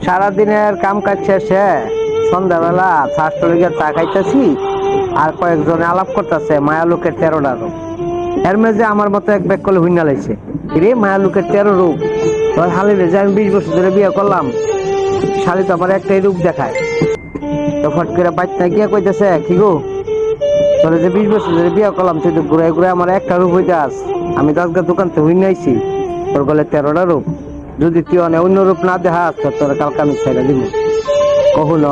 সারাদিনের কাম কাজ শেষে সন্ধ্যাবেলা ছাত্রলীগে চা খাইতেছি, আর কয়েকজনে আলাপ করতেছে মায়া লোকের 13টা রূপ। এর মেঝে আমার মতো এক ব্যাগ করলে হুইনা লাইছে, রে মায়া লোকের 13 রূপ। তোর হালি রে যে আমি 20 বছর ধরে বিয়ে করলাম, শালি তো আমার একটাই রূপ দেখায়। তো ফট করে বাচ্চা গিয়া কইতেছে, কি গো তোর যে 20 বছর ধরে বিয়ে করলাম, তুই তো ঘুরে ঘুরে আমার একটা রূপ হইতে আস। আমি তো আজকে দোকান থেকে হুইনা আইছি, তোর গলে 13টা রূপ। যদি তুই অন্য রূপ না দেখাস তোর কালকে আমি ছেড়ে দিব। কহুন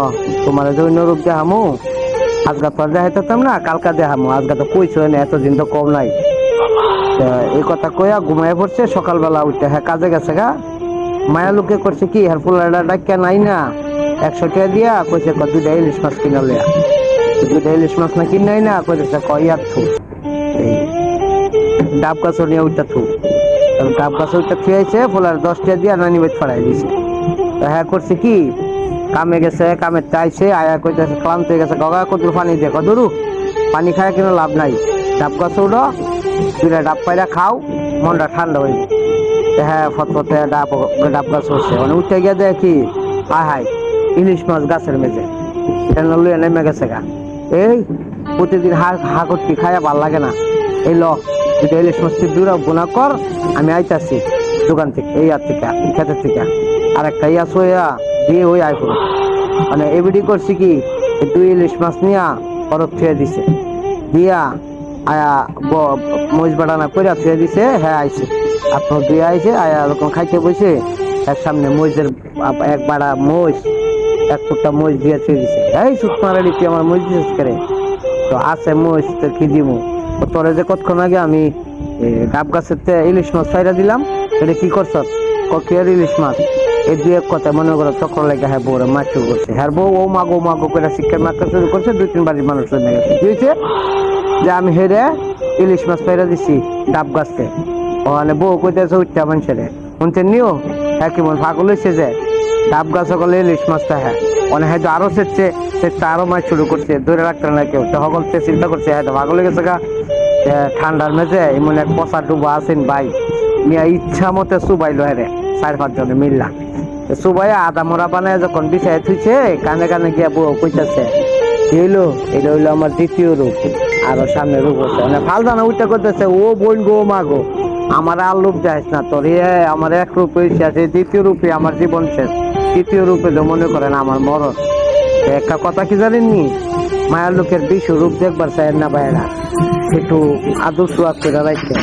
তোমার যে অন্য রূপ দেখামু, আজকে তোর দেখাইতাম না, কালকা দেখামু। আজকে তো কইছো না, এতদিন তো কম নাই। এই কথা কইয়া ঘুমায় পড়ছে। সকালবেলা উঠতে হ্যাঁ কাজে গেছে গা। মায়া লোকে করছে কি, হ্যাঁ ফুলাটা ডাক্কা নাই না, 100 টাকা দিয়া কইছে 2টা ইলিশ মাছ কিনা লইয়া। 2টা ইলিশ মাছ না কিনাই না, কইতেছে কইয়ার থু এই ডাব গাছ নিয়ে উঠতে থু। ডাব গাছ উঠতে থুয়েছে, ফুলার 10 টাকা দিয়া নানি বাইত ফড়াই দিছে। হ্যাঁ করছে কি, কামে গেছে, কামে চাইছে, আয়া কইতেছে ক্লান্ত হয়ে গেছে, গগা কত পানি দেখো দূরু, পানি খায় কিন্তু লাভ নাই। ডাব গাছ উঠো, 2টা ডাব পাইরা খাও, মনটা ঠান্ডা হইবে। হ্যাঁ ফতফতে ডাব গাছ উঠছে, মানে উঠে গিয়ে দেখি হায় হায় ইলিশ মাছ গাছের মেঝে। এটা লইয়া নেমে গেছে গা। এই প্রতিদিন হা করতি খাইয়া ভাল লাগে না, এই 2টা ইলিশ মাছ দূরা বোনা কর, আমি আইতাছি দোকান থেকে, এই আর থেকে খেতের থেকে। আর একটা ইয়া সোয়া দিয়ে ওই আয় করো, মানে এবিডি করছি কি 2 ইলিশ মাছ নিয়া বরফ থুয়ে দিছে, দিয়া আয়া মহিষ বাটানা করে থুয়ে দিছে। হ্যাঁ আইছে, আপনার দিয়ে আইছে, আয়া এরকম খাইতে বসে এর সামনে মহিষের এক বাড়া মহিষ, 1 ফুটটা মহিষ দিয়ে থুয়ে দিছে। এই সুত মারালি তুই আমার মহিষ দিছিস করে? তো আছে মহিষ, তো কি দিব? তোরে যে কতক্ষণ আগে আমি ডাব গাছের ইলিশ মাছ ছাইরা দিলাম, এটা কি করছ? ককিয়ার ইলিশ মাছ। এই 2-1 কথা মনে করো চক্র লেগে হ্যাঁ বউরে মাছ শুরু করছে। হ্যাঁ বউ ও মাগো করে শিক্ষা মারতে শুরু করছে। 2-3 বাড়ির মানুষ জমে গেছে। কি হয়েছে যে আমি হেরে ইলিশ মাছ ছাইরা দিছি ডাব গাছে। ওখানে বউ কইতেছে উঠতে মানুষের শুনছেন নিও, হ্যাঁ কি মন পাগল হয়েছে যে ডাব গাছ সকলে ইলিশ মাছটা। হ্যাঁ মানে হয়তো আরো সেচ্ছে আরো মাছ শুরু করছে, ধরে রাখতে না কেউ। তো সকল চিন্তা করছে হয়তো পাগল হয়ে গেছে গা। ঠান্ডার মেঝে এমন এক পচা ডুবা আছেন ভাই, মিয়া ইচ্ছা মতে চুবাইলো হেরে 4-5 জনে মিললা। চুবাই আদা মোড়া বানায় যখন বিছাই থুইছে, কানে কানে গিয়া বউ কইতাছে হইলো এটা হইলো আমার 2য় রূপ, আরো সামনে রূপ হচ্ছে। মানে ফালদানা উঠতে করতেছে, ও বোন গো মা গো, আমার আর রূপ যাইস না তোর, আমার 1 রূপ হয়েছে, 2য় রূপে আমার জীবন শেষ, 3য় রূপে তো মনে করেন আমার মরণ। একটা কথা কি জানেননি, মায়ার লোকের 20 রূপ দেখবার চাই না বাইরা, একটু আদর সুয়াদ করে রাখতে।